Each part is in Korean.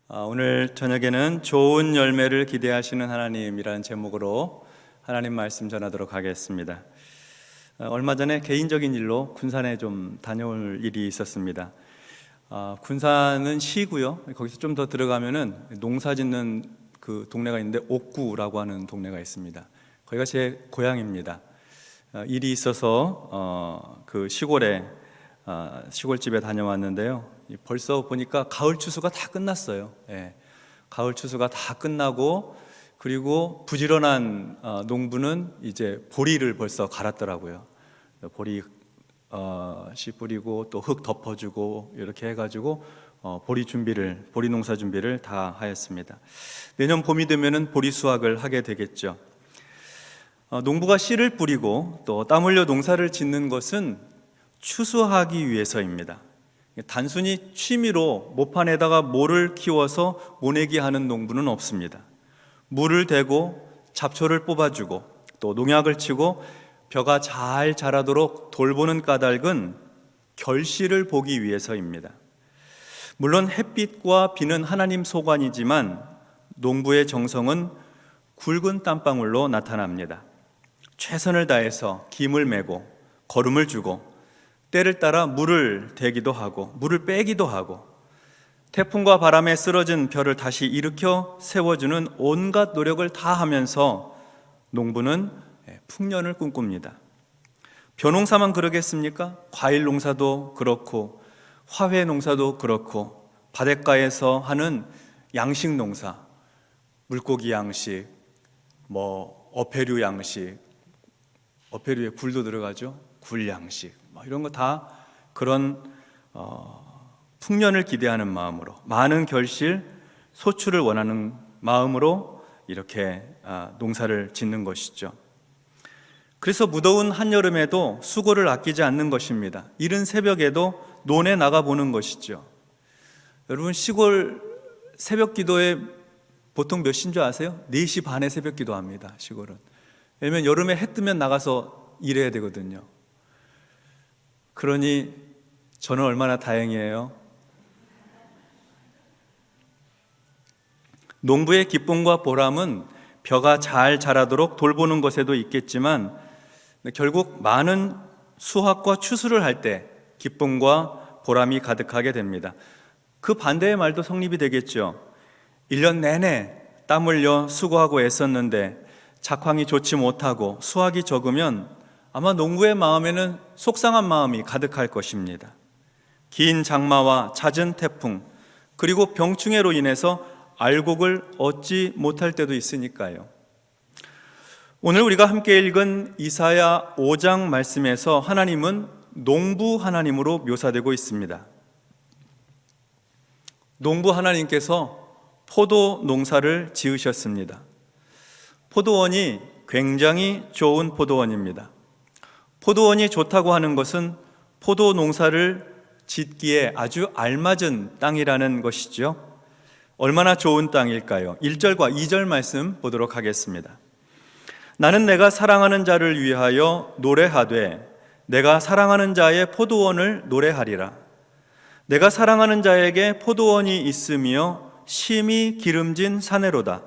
오늘 저녁에는 좋은 열매를 기대하시는 하나님이라는 제목으로 하나님 말씀 전하도록 하겠습니다. 얼마 전에 개인적인 일로 군산에 좀 다녀올 일이 있었습니다. 군산은 시고요. 거기서 좀 더 들어가면은 농사 짓는 그 동네가 있는데 옥구라고 하는 동네가 있습니다. 거기가 제 고향입니다. 일이 있어서 그 시골집에 다녀왔는데요. 벌써 보니까 가을 추수가 다 끝났어요. 가을 추수가 다 끝나고, 그리고 부지런한 농부는 이제 보리를 벌써 갈았더라고요. 보리 씨 뿌리고 또 흙 덮어주고 이렇게 해가지고 보리 농사 준비를 다 하였습니다. 내년 봄이 되면은 보리 수확을 하게 되겠죠. 농부가 씨를 뿌리고 또 땀 흘려 농사를 짓는 것은 추수하기 위해서입니다. 단순히 취미로 모판에다가 모를 키워서 모내기 하는 농부는 없습니다. 물을 대고 잡초를 뽑아주고 또 농약을 치고 벼가 잘 자라도록 돌보는 까닭은 결실을 보기 위해서입니다. 물론 햇빛과 비는 하나님 소관이지만 농부의 정성은 굵은 땀방울로 나타납니다. 최선을 다해서 김을 메고 거름을 주고 때를 따라 물을 대기도 하고 물을 빼기도 하고 태풍과 바람에 쓰러진 벼를 다시 일으켜 세워주는 온갖 노력을 다 하면서 농부는 풍년을 꿈꿉니다. 벼농사만 그러겠습니까? 과일 농사도 그렇고 화훼 농사도 그렇고 바닷가에서 하는 양식 농사, 물고기 양식, 어패류 양식, 어패류에 굴도 들어가죠. 굴 양식, 이런 거 다 그런 풍년을 기대하는 마음으로, 많은 결실, 소출을 원하는 마음으로 이렇게 농사를 짓는 것이죠. 그래서 무더운 한여름에도 수고를 아끼지 않는 것입니다. 이른 새벽에도 논에 나가보는 것이죠. 여러분, 시골 새벽 기도에 보통 몇 시인 줄 아세요? 4시 반에 새벽 기도합니다. 시골은. 왜냐면 여름에 해 뜨면 나가서 일해야 되거든요. 그러니 저는 얼마나 다행이에요. 농부의 기쁨과 보람은 벼가 잘 자라도록 돌보는 것에도 있겠지만 결국 많은 수확과 추수를 할 때 기쁨과 보람이 가득하게 됩니다. 그 반대의 말도 성립이 되겠죠. 1년 내내 땀 흘려 수고하고 애썼는데 작황이 좋지 못하고 수확이 적으면 아마 농부의 마음에는 속상한 마음이 가득할 것입니다. 긴 장마와 잦은 태풍, 그리고 병충해로 인해서 알곡을 얻지 못할 때도 있으니까요. 오늘 우리가 함께 읽은 이사야 5장 말씀에서 하나님은 농부 하나님으로 묘사되고 있습니다. 농부 하나님께서 포도 농사를 지으셨습니다. 포도원이 굉장히 좋은 포도원입니다. 포도원이 좋다고 하는 것은 포도 농사를 짓기에 아주 알맞은 땅이라는 것이죠. 얼마나 좋은 땅일까요? 1절과 2절 말씀 보도록 하겠습니다. 나는 내가 사랑하는 자를 위하여 노래하되 내가 사랑하는 자의 포도원을 노래하리라. 내가 사랑하는 자에게 포도원이 있으며 심히 기름진 사내로다.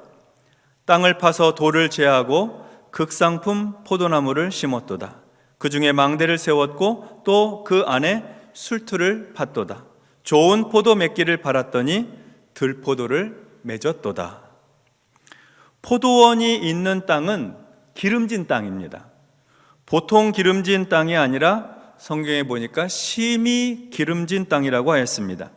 땅을 파서 돌을 제하고 극상품 포도나무를 심었도다. 그 중에 망대를 세웠고 또 그 안에 술틀을 팠도다. 좋은 포도 맺기를 바랐더니 들포도를 맺었도다. 포도원이 있는 땅은 기름진 땅입니다. 보통 기름진 땅이 아니라 성경에 보니까 심히 기름진 땅이라고 하였습니다.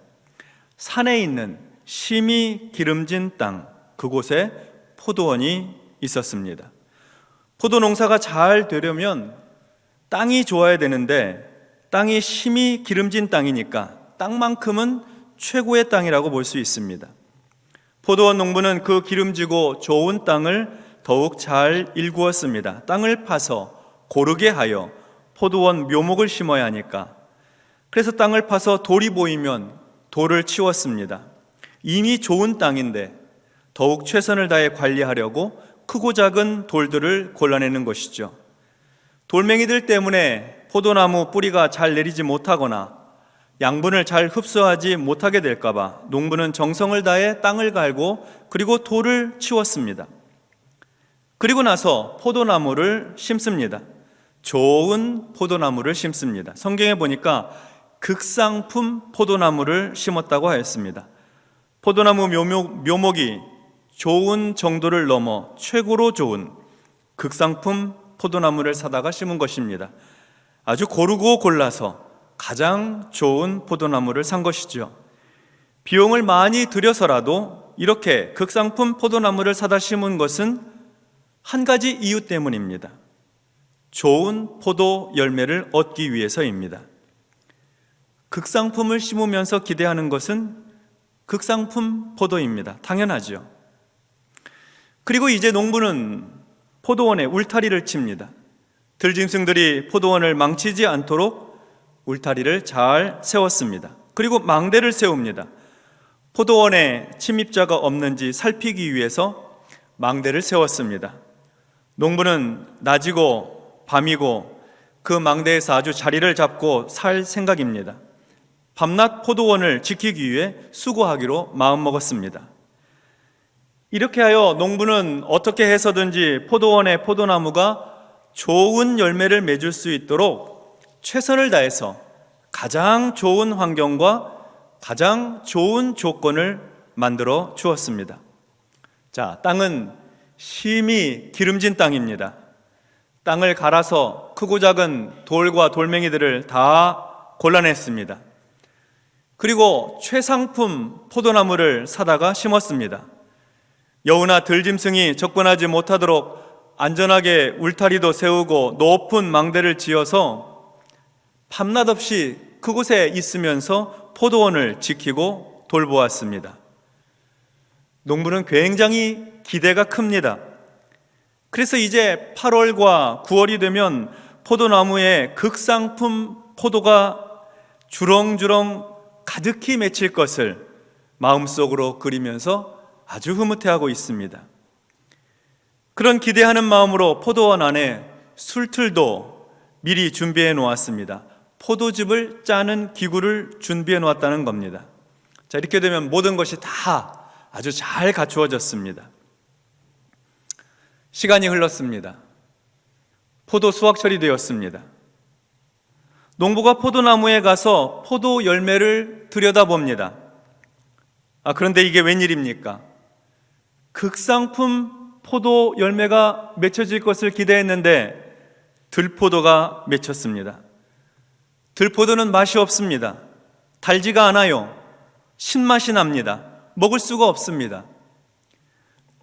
산에 있는 심히 기름진 땅, 그곳에 포도원이 있었습니다. 포도 농사가 잘 되려면 땅이 좋아야 되는데 땅이 심히 기름진 땅이니까 땅만큼은 최고의 땅이라고 볼 수 있습니다. 포도원 농부는 그 기름지고 좋은 땅을 더욱 잘 일구었습니다. 땅을 파서 고르게 하여 포도원 묘목을 심어야 하니까. 그래서 땅을 파서 돌이 보이면 돌을 치웠습니다. 이미 좋은 땅인데 더욱 최선을 다해 관리하려고 크고 작은 돌들을 골라내는 것이죠. 돌멩이들 때문에 포도나무 뿌리가 잘 내리지 못하거나 양분을 잘 흡수하지 못하게 될까봐 농부는 정성을 다해 땅을 갈고 그리고 돌을 치웠습니다. 그리고 나서 포도나무를 심습니다. 좋은 포도나무를 심습니다. 성경에 보니까 극상품 포도나무를 심었다고 하였습니다. 포도나무 묘목이 좋은 정도를 넘어 최고로 좋은 극상품 포도나무를 사다가 심은 것입니다. 아주 고르고 골라서 가장 좋은 포도나무를 산 것이죠. 비용을 많이 들여서라도 이렇게 극상품 포도나무를 사다 심은 것은 한 가지 이유 때문입니다. 좋은 포도 열매를 얻기 위해서입니다. 극상품을 심으면서 기대하는 것은 극상품 포도입니다. 당연하죠. 그리고 이제 농부는 포도원에 울타리를 칩니다. 들짐승들이 포도원을 망치지 않도록 울타리를 잘 세웠습니다. 그리고 망대를 세웁니다. 포도원에 침입자가 없는지 살피기 위해서 망대를 세웠습니다. 농부는 낮이고 밤이고 그 망대에서 아주 자리를 잡고 살 생각입니다. 밤낮 포도원을 지키기 위해 수고하기로 마음먹었습니다. 이렇게 하여 농부는 어떻게 해서든지 포도원의 포도나무가 좋은 열매를 맺을 수 있도록 최선을 다해서 가장 좋은 환경과 가장 좋은 조건을 만들어 주었습니다. 자, 땅은 심히 기름진 땅입니다. 땅을 갈아서 크고 작은 돌과 돌멩이들을 다 골라냈습니다. 그리고 최상품 포도나무를 사다가 심었습니다. 여우나 들짐승이 접근하지 못하도록 안전하게 울타리도 세우고 높은 망대를 지어서 밤낮 없이 그곳에 있으면서 포도원을 지키고 돌보았습니다. 농부는 굉장히 기대가 큽니다. 그래서 이제 8월과 9월이 되면 포도나무에 극상품 포도가 주렁주렁 가득히 맺힐 것을 마음속으로 그리면서 아주 흐뭇해하고 있습니다. 그런 기대하는 마음으로 포도원 안에 술틀도 미리 준비해 놓았습니다. 포도즙을 짜는 기구를 준비해 놓았다는 겁니다. 자, 이렇게 되면 모든 것이 다 아주 잘 갖추어졌습니다. 시간이 흘렀습니다. 포도 수확철이 되었습니다. 농부가 포도나무에 가서 포도 열매를 들여다봅니다. 그런데 이게 웬일입니까? 극상품 포도 열매가 맺혀질 것을 기대했는데 들포도가 맺혔습니다. 들포도는 맛이 없습니다. 달지가 않아요. 신맛이 납니다. 먹을 수가 없습니다.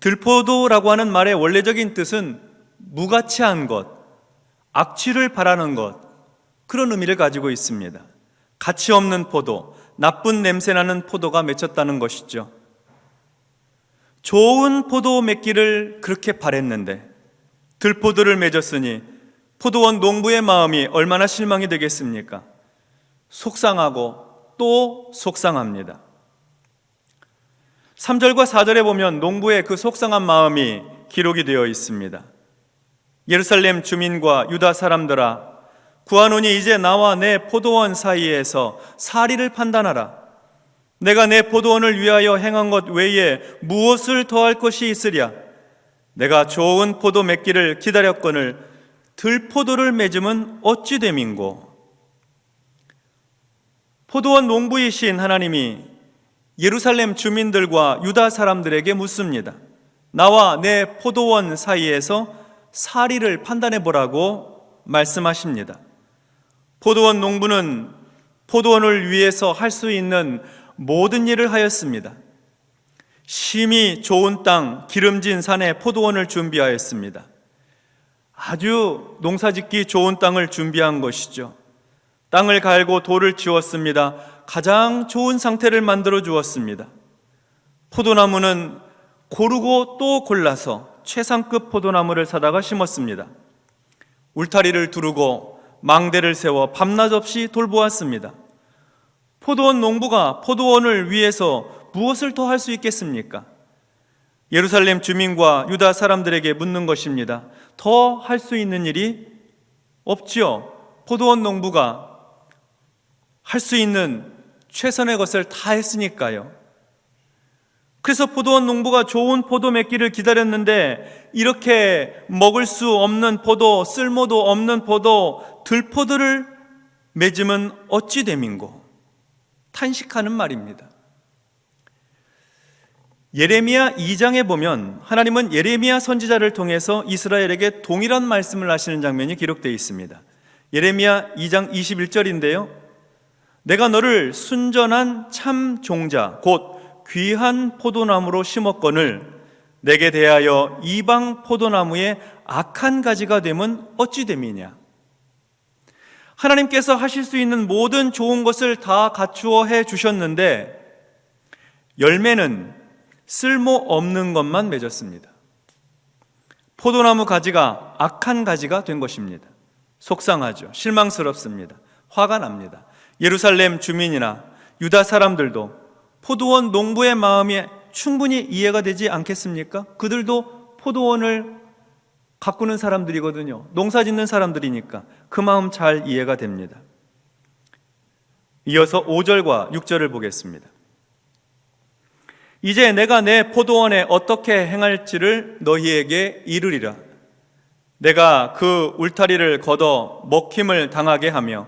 들포도라고 하는 말의 원래적인 뜻은 무가치한 것, 악취를 바라는 것, 그런 의미를 가지고 있습니다. 가치 없는 포도, 나쁜 냄새나는 포도가 맺혔다는 것이죠. 좋은 포도 맺기를 그렇게 바랬는데 들포도를 맺었으니 포도원 농부의 마음이 얼마나 실망이 되겠습니까? 속상하고 또 속상합니다. 3절과 4절에 보면 농부의 그 속상한 마음이 기록이 되어 있습니다. 예루살렘 주민과 유다 사람들아, 구하노니 이제 나와 내 포도원 사이에서 사리를 판단하라. 내가 내 포도원을 위하여 행한 것 외에 무엇을 더할 것이 있으랴? 내가 좋은 포도 맺기를 기다렸거늘 들포도를 맺음은 어찌 됨인고? 포도원 농부이신 하나님이 예루살렘 주민들과 유다 사람들에게 묻습니다. 나와 내 포도원 사이에서 사리를 판단해 보라고 말씀하십니다. 포도원 농부는 포도원을 위해서 할 수 있는 모든 일을 하였습니다. 심히 좋은 땅, 기름진 산에 포도원을 준비하였습니다. 아주 농사짓기 좋은 땅을 준비한 것이죠. 땅을 갈고 돌을 치웠습니다. 가장 좋은 상태를 만들어 주었습니다. 포도나무는 고르고 또 골라서 최상급 포도나무를 사다가 심었습니다. 울타리를 두르고 망대를 세워 밤낮 없이 돌보았습니다. 포도원 농부가 포도원을 위해서 무엇을 더 할 수 있겠습니까? 예루살렘 주민과 유다 사람들에게 묻는 것입니다. 더 할 수 있는 일이 없지요. 포도원 농부가 할 수 있는 최선의 것을 다 했으니까요. 그래서 포도원 농부가 좋은 포도 맺기를 기다렸는데 이렇게 먹을 수 없는 포도, 쓸모도 없는 포도, 들포도를 맺으면 어찌 됨인고 탄식하는 말입니다. 예레미야 2장에 보면 하나님은 예레미야 선지자를 통해서 이스라엘에게 동일한 말씀을 하시는 장면이 기록되어 있습니다. 예레미야 2장 21절인데요. 내가 너를 순전한 참 종자 곧 귀한 포도나무로 심었거늘 내게 대하여 이방 포도나무의 악한 가지가 되면 어찌 됨이냐. 하나님께서 하실 수 있는 모든 좋은 것을 다 갖추어 해 주셨는데 열매는 쓸모없는 것만 맺었습니다. 포도나무 가지가 악한 가지가 된 것입니다. 속상하죠. 실망스럽습니다. 화가 납니다. 예루살렘 주민이나 유다 사람들도 포도원 농부의 마음이 충분히 이해가 되지 않겠습니까? 그들도 포도원을 가꾸는 사람들이거든요. 농사 짓는 사람들이니까 그 마음 잘 이해가 됩니다. 이어서 5절과 6절을 보겠습니다. 이제 내가 내 포도원에 어떻게 행할지를 너희에게 이르리라. 내가 그 울타리를 걷어 먹힘을 당하게 하며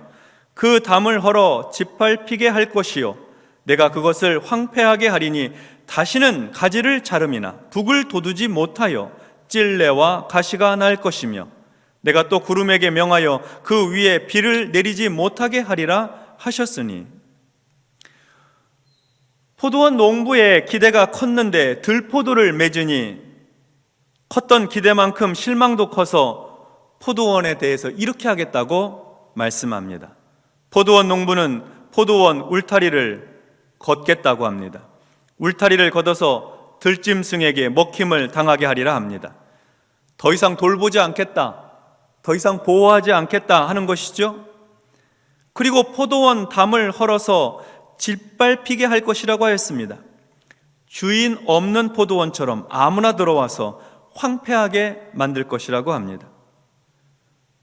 그 담을 헐어 짓밟히게 할 것이요 내가 그것을 황폐하게 하리니 다시는 가지를 자름이나 북을 돋우지 못하여 찔레와 가시가 날 것이며 내가 또 구름에게 명하여 그 위에 비를 내리지 못하게 하리라 하셨으니. 포도원 농부의 기대가 컸는데 들포도를 맺으니 컸던 기대만큼 실망도 커서 포도원에 대해서 이렇게 하겠다고 말씀합니다. 포도원 농부는 포도원 울타리를 걷겠다고 합니다. 울타리를 걷어서 들짐승에게 먹힘을 당하게 하리라 합니다. 더 이상 돌보지 않겠다, 더 이상 보호하지 않겠다 하는 것이죠. 그리고 포도원 담을 헐어서 짓밟히게 할 것이라고 하였습니다. 주인 없는 포도원처럼 아무나 들어와서 황폐하게 만들 것이라고 합니다.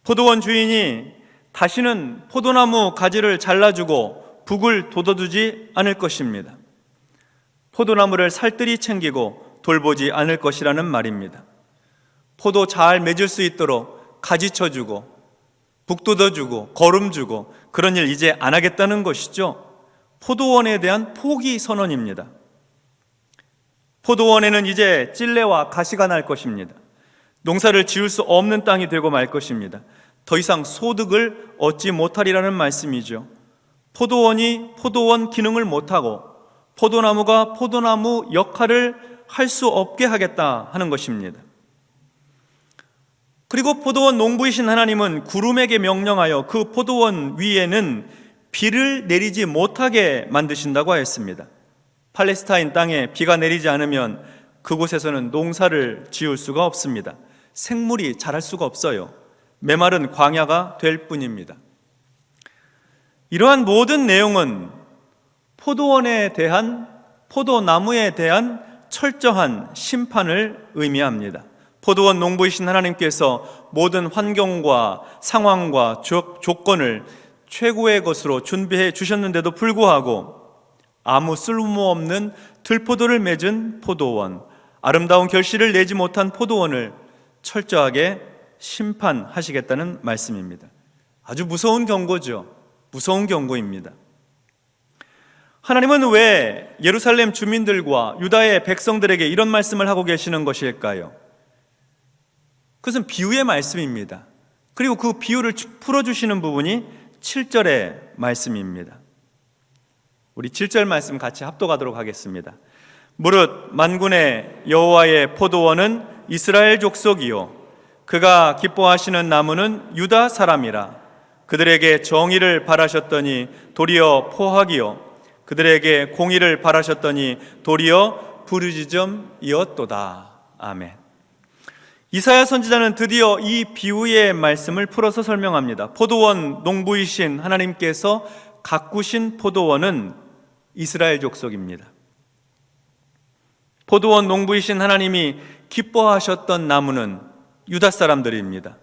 포도원 주인이 다시는 포도나무 가지를 잘라주고 북을 돋워두지 않을 것입니다. 포도나무를 살뜰히 챙기고 돌보지 않을 것이라는 말입니다. 포도 잘 맺을 수 있도록 가지 쳐주고 북 돋워주고 거름 주고 그런 일 이제 안 하겠다는 것이죠. 포도원에 대한 포기 선언입니다. 포도원에는 이제 찔레와 가시가 날 것입니다. 농사를 지을 수 없는 땅이 되고 말 것입니다. 더 이상 소득을 얻지 못하리라는 말씀이죠. 포도원이 포도원 기능을 못하고 포도나무가 포도나무 역할을 할 수 없게 하겠다 하는 것입니다. 그리고 포도원 농부이신 하나님은 구름에게 명령하여 그 포도원 위에는 비를 내리지 못하게 만드신다고 하였습니다. 팔레스타인 땅에 비가 내리지 않으면 그곳에서는 농사를 지을 수가 없습니다. 생물이 자랄 수가 없어요. 메마른 광야가 될 뿐입니다. 이러한 모든 내용은 포도원에 대한, 포도나무에 대한 철저한 심판을 의미합니다. 포도원 농부이신 하나님께서 모든 환경과 상황과 조건을 최고의 것으로 준비해 주셨는데도 불구하고 아무 쓸모없는 들포도를 맺은 포도원, 아름다운 결실을 내지 못한 포도원을 철저하게 심판하시겠다는 말씀입니다. 아주 무서운 경고죠. 무서운 경고입니다. 하나님은 왜 예루살렘 주민들과 유다의 백성들에게 이런 말씀을 하고 계시는 것일까요? 그것은 비유의 말씀입니다. 그리고 그 비유를 풀어주시는 부분이 7절의 말씀입니다. 우리 7절 말씀 같이 합독하도록 하겠습니다. 무릇 만군의 여호와의 포도원은 이스라엘 족속이요 그가 기뻐하시는 나무는 유다 사람이라. 그들에게 정의를 바라셨더니 도리어 포악이요 그들에게 공의를 바라셨더니 도리어 부르짖음이었도다. 아멘. 이사야 선지자는 드디어 이 비유의 말씀을 풀어서 설명합니다. 포도원 농부이신 하나님께서 가꾸신 포도원은 이스라엘 족속입니다. 포도원 농부이신 하나님이 기뻐하셨던 나무는 유다 사람들입니다.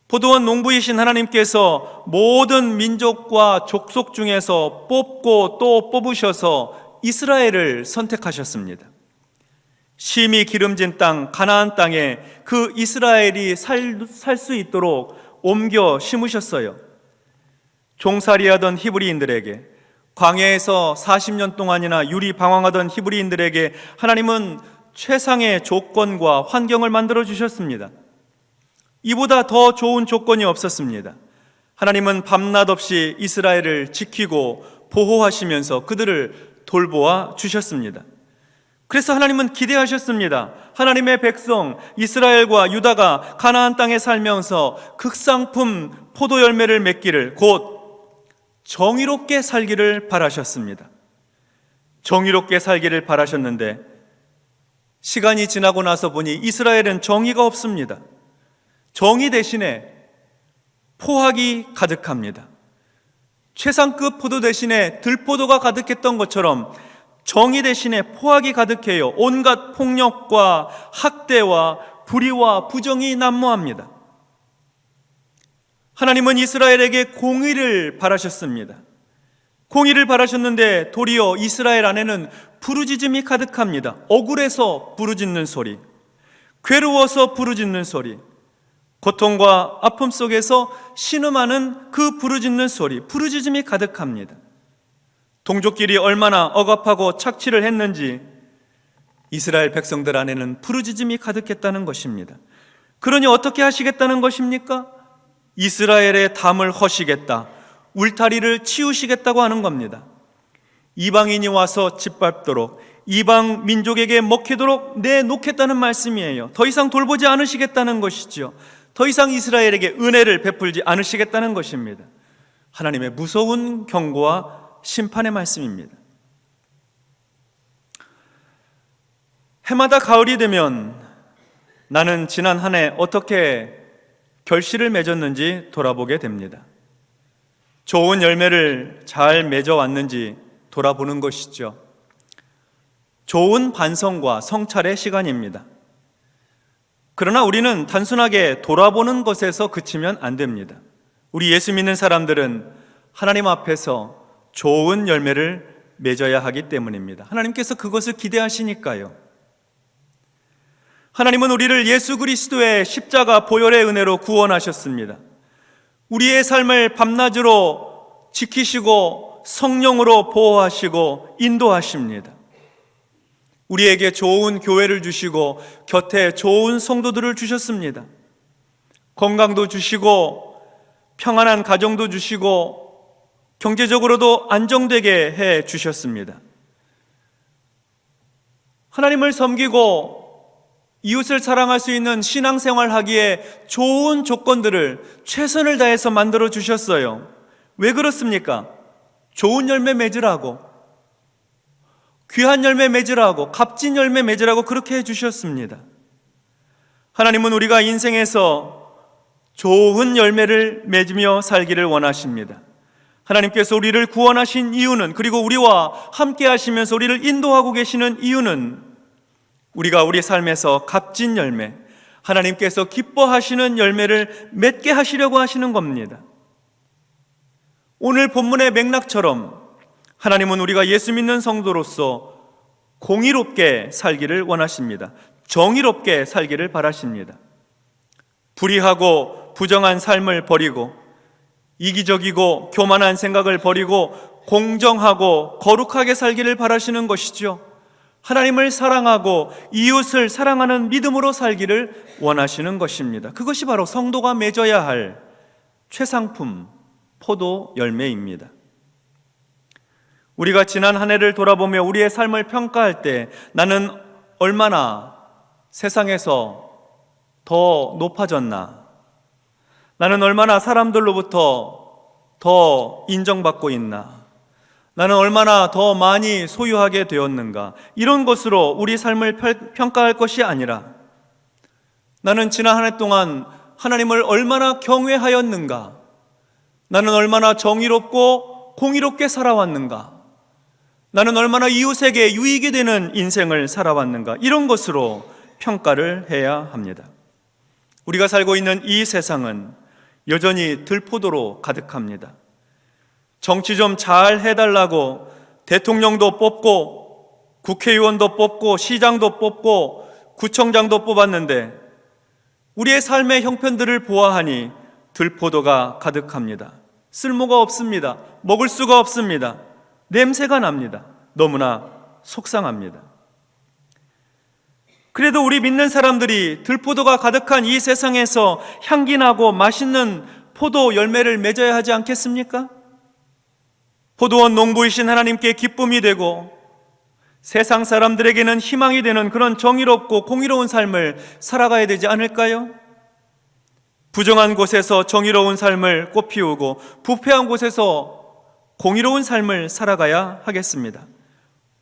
포도원 농부이신 하나님께서 모든 민족과 족속 중에서 뽑고 또 뽑으셔서 이스라엘을 선택하셨습니다. 심히 기름진 땅 가나안 땅에 그 이스라엘이 살 수 있도록 옮겨 심으셨어요. 종살이하던 히브리인들에게, 광야에서 40년 동안이나 유리방황하던 히브리인들에게 하나님은 최상의 조건과 환경을 만들어 주셨습니다. 이보다 더 좋은 조건이 없었습니다. 하나님은 밤낮 없이 이스라엘을 지키고 보호하시면서 그들을 돌보아 주셨습니다. 그래서 하나님은 기대하셨습니다. 하나님의 백성 이스라엘과 유다가 가나안 땅에 살면서 극상품 포도 열매를 맺기를, 곧 정의롭게 살기를 바라셨습니다. 정의롭게 살기를 바라셨는데 시간이 지나고 나서 보니 이스라엘은 정의가 없습니다. 정의 대신에 포악이 가득합니다. 최상급 포도 대신에 들포도가 가득했던 것처럼 정의 대신에 포악이 가득해요. 온갖 폭력과 학대와 불의와 부정이 난무합니다. 하나님은 이스라엘에게 공의를 바라셨습니다. 공의를 바라셨는데 도리어 이스라엘 안에는 부르짖음이 가득합니다. 억울해서 부르짖는 소리, 괴로워서 부르짖는 소리, 고통과 아픔 속에서 신음하는 그 부르짖는 소리, 부르짖음이 가득합니다. 동족끼리 얼마나 억압하고 착취를 했는지 이스라엘 백성들 안에는 부르짖음이 가득했다는 것입니다. 그러니 어떻게 하시겠다는 것입니까? 이스라엘의 담을 허시겠다, 울타리를 치우시겠다고 하는 겁니다. 이방인이 와서 짓밟도록, 이방 민족에게 먹히도록 내놓겠다는 말씀이에요. 더 이상 돌보지 않으시겠다는 것이죠. 더 이상 이스라엘에게 은혜를 베풀지 않으시겠다는 것입니다. 하나님의 무서운 경고와 심판의 말씀입니다. 해마다 가을이 되면 나는 지난 한 해 어떻게 결실을 맺었는지 돌아보게 됩니다. 좋은 열매를 잘 맺어왔는지 돌아보는 것이죠. 좋은 반성과 성찰의 시간입니다. 그러나 우리는 단순하게 돌아보는 것에서 그치면 안 됩니다. 우리 예수 믿는 사람들은 하나님 앞에서 좋은 열매를 맺어야 하기 때문입니다. 하나님께서 그것을 기대하시니까요. 하나님은 우리를 예수 그리스도의 십자가 보혈의 은혜로 구원하셨습니다. 우리의 삶을 밤낮으로 지키시고 성령으로 보호하시고 인도하십니다. 우리에게 좋은 교회를 주시고 곁에 좋은 성도들을 주셨습니다. 건강도 주시고 평안한 가정도 주시고 경제적으로도 안정되게 해 주셨습니다. 하나님을 섬기고 이웃을 사랑할 수 있는 신앙생활 하기에 좋은 조건들을 최선을 다해서 만들어 주셨어요. 왜 그렇습니까? 좋은 열매 맺으라고, 귀한 열매 맺으라고, 값진 열매 맺으라고 그렇게 해주셨습니다. 하나님은 우리가 인생에서 좋은 열매를 맺으며 살기를 원하십니다. 하나님께서 우리를 구원하신 이유는, 그리고 우리와 함께 하시면서 우리를 인도하고 계시는 이유는 우리가 우리 삶에서 값진 열매, 하나님께서 기뻐하시는 열매를 맺게 하시려고 하시는 겁니다. 오늘 본문의 맥락처럼 하나님은 우리가 예수 믿는 성도로서 공의롭게 살기를 원하십니다. 정의롭게 살기를 바라십니다. 불의하고 부정한 삶을 버리고 이기적이고 교만한 생각을 버리고 공정하고 거룩하게 살기를 바라시는 것이죠. 하나님을 사랑하고 이웃을 사랑하는 믿음으로 살기를 원하시는 것입니다. 그것이 바로 성도가 맺어야 할 최상품 포도 열매입니다. 우리가 지난 한 해를 돌아보며 우리의 삶을 평가할 때 나는 얼마나 세상에서 더 높아졌나? 나는 얼마나 사람들로부터 더 인정받고 있나? 나는 얼마나 더 많이 소유하게 되었는가? 이런 것으로 우리 삶을 평가할 것이 아니라 나는 지난 한 해 동안 하나님을 얼마나 경외하였는가? 나는 얼마나 정의롭고 공의롭게 살아왔는가? 나는 얼마나 이웃에게 유익이 되는 인생을 살아왔는가? 이런 것으로 평가를 해야 합니다. 우리가 살고 있는 이 세상은 여전히 들포도로 가득합니다. 정치 좀 잘 해달라고 대통령도 뽑고 국회의원도 뽑고 시장도 뽑고 구청장도 뽑았는데 우리의 삶의 형편들을 보아하니 들포도가 가득합니다. 쓸모가 없습니다. 먹을 수가 없습니다. 냄새가 납니다. 너무나 속상합니다. 그래도 우리 믿는 사람들이 들포도가 가득한 이 세상에서 향기나고 맛있는 포도 열매를 맺어야 하지 않겠습니까? 포도원 농부이신 하나님께 기쁨이 되고 세상 사람들에게는 희망이 되는 그런 정의롭고 공의로운 삶을 살아가야 되지 않을까요? 부정한 곳에서 정의로운 삶을 꽃피우고 부패한 곳에서 공의로운 삶을 살아가야 하겠습니다.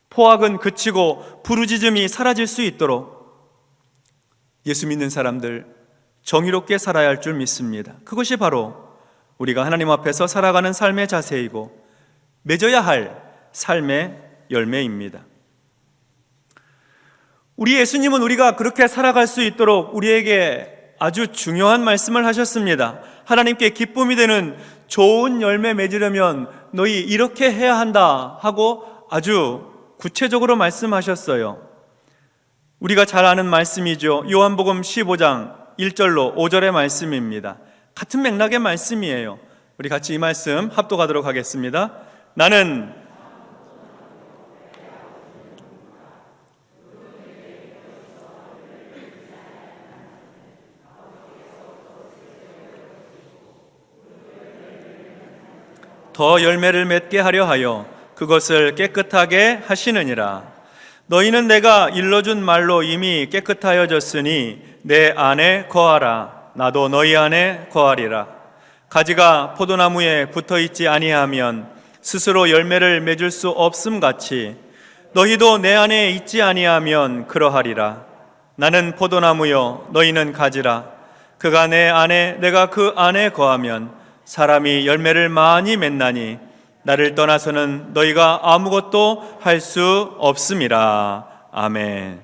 포악은 그치고 부르짖음이 사라질 수 있도록 예수 믿는 사람들 정의롭게 살아야 할 줄 믿습니다. 그것이 바로 우리가 하나님 앞에서 살아가는 삶의 자세이고 맺어야 할 삶의 열매입니다. 우리 예수님은 우리가 그렇게 살아갈 수 있도록 우리에게 아주 중요한 말씀을 하셨습니다. 하나님께 기쁨이 되는 좋은 열매 맺으려면 너희 이렇게 해야 한다 하고 아주 구체적으로 말씀하셨어요. 우리가 잘 아는 말씀이죠. 요한복음 15장 1절로 5절의 말씀입니다. 같은 맥락의 말씀이에요. 우리 같이 이 말씀 합독하도록 하겠습니다. 나는 더 열매를 맺게 하려 하여 그것을 깨끗하게 하시느니라. 너희는 내가 일러준 말로 이미 깨끗하여졌으니 내 안에 거하라. 나도 너희 안에 거하리라. 가지가 포도나무에 붙어있지 아니하면 스스로 열매를 맺을 수 없음 같이 너희도 내 안에 있지 아니하면 그러하리라. 나는 포도나무요 너희는 가지라. 그가 내 안에 내가 그 안에 거하면 사람이 열매를 많이 맺나니 나를 떠나서는 너희가 아무것도 할 수 없음이라. 아멘.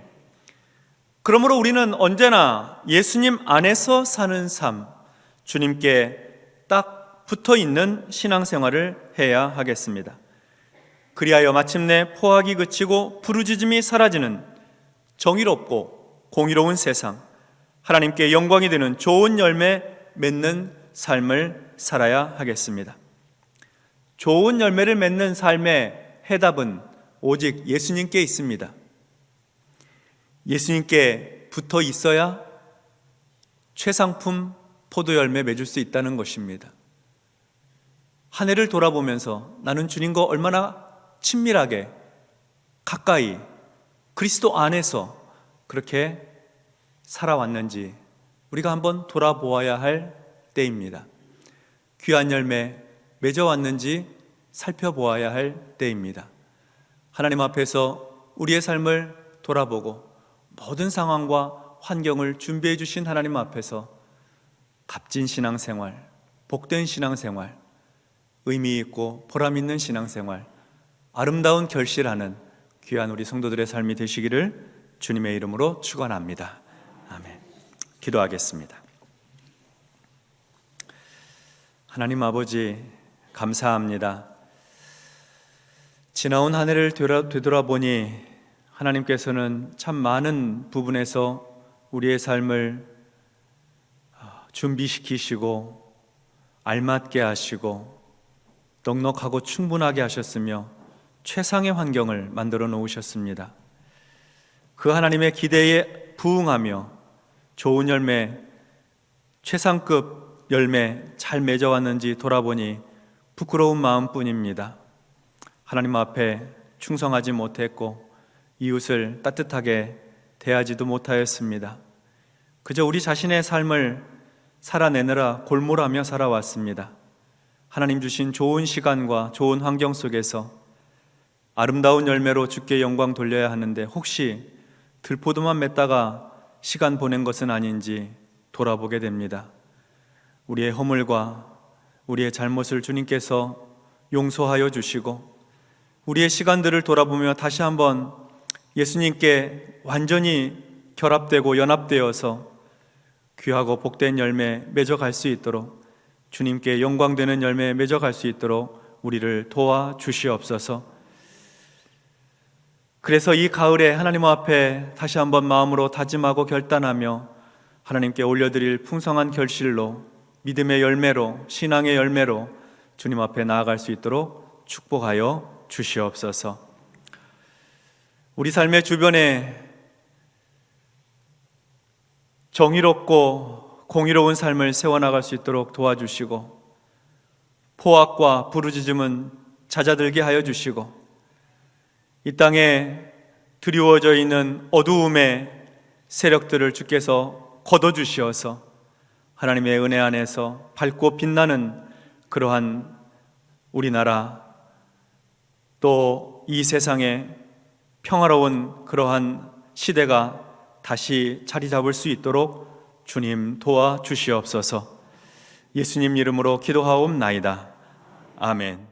그러므로 우리는 언제나 예수님 안에서 사는 삶, 주님께 딱 붙어 있는 신앙생활을 해야 하겠습니다. 그리하여 마침내 포악이 그치고 부르짖음이 사라지는 정의롭고 공의로운 세상, 하나님께 영광이 되는 좋은 열매 맺는 삶을 살아야 하겠습니다. 좋은 열매를 맺는 삶의 해답은 오직 예수님께 있습니다. 예수님께 붙어 있어야 최상품 포도 열매 맺을 수 있다는 것입니다. 한 해를 돌아보면서 나는 주님과 얼마나 친밀하게 가까이 그리스도 안에서 그렇게 살아왔는지 우리가 한번 돌아보아야 할 때입니다. 귀한 열매 맺어왔는지 살펴보아야 할 때입니다. 하나님 앞에서 우리의 삶을 돌아보고 모든 상황과 환경을 준비해 주신 하나님 앞에서 값진 신앙생활, 복된 신앙생활, 의미 있고 보람 있는 신앙생활, 아름다운 결실하는 귀한 우리 성도들의 삶이 되시기를 주님의 이름으로 축원합니다. 아멘. 기도하겠습니다. 하나님 아버지 감사합니다. 지나온 한 해를 되돌아보니 하나님께서는 참 많은 부분에서 우리의 삶을 준비시키시고 알맞게 하시고 넉넉하고 충분하게 하셨으며 최상의 환경을 만들어 놓으셨습니다. 그 하나님의 기대에 부응하며 좋은 열매, 최상급 열매 잘 맺어왔는지 돌아보니 부끄러운 마음뿐입니다. 하나님 앞에 충성하지 못했고 이웃을 따뜻하게 대하지도 못하였습니다. 그저 우리 자신의 삶을 살아내느라 골몰하며 살아왔습니다. 하나님 주신 좋은 시간과 좋은 환경 속에서 아름다운 열매로 주께 영광 돌려야 하는데 혹시 들포도만 맺다가 시간 보낸 것은 아닌지 돌아보게 됩니다. 우리의 허물과 우리의 잘못을 주님께서 용서하여 주시고 우리의 시간들을 돌아보며 다시 한번 예수님께 완전히 결합되고 연합되어서 귀하고 복된 열매 맺어갈 수 있도록 주님께 영광되는 열매 맺어갈 수 있도록 우리를 도와주시옵소서. 그래서 이 가을에 하나님 앞에 다시 한번 마음으로 다짐하고 결단하며 하나님께 올려드릴 풍성한 결실로, 믿음의 열매로, 신앙의 열매로 주님 앞에 나아갈 수 있도록 축복하여 주시옵소서. 우리 삶의 주변에 정의롭고 공의로운 삶을 세워나갈 수 있도록 도와주시고, 포악과 부르짖음은 잦아들게 하여 주시고, 이 땅에 드리워져 있는 어두움의 세력들을 주께서 걷어주시어서 하나님의 은혜 안에서 밝고 빛나는 그러한 우리나라, 또 이 세상에 평화로운 그러한 시대가 다시 자리 잡을 수 있도록 주님 도와주시옵소서. 예수님 이름으로 기도하옵나이다. 아멘.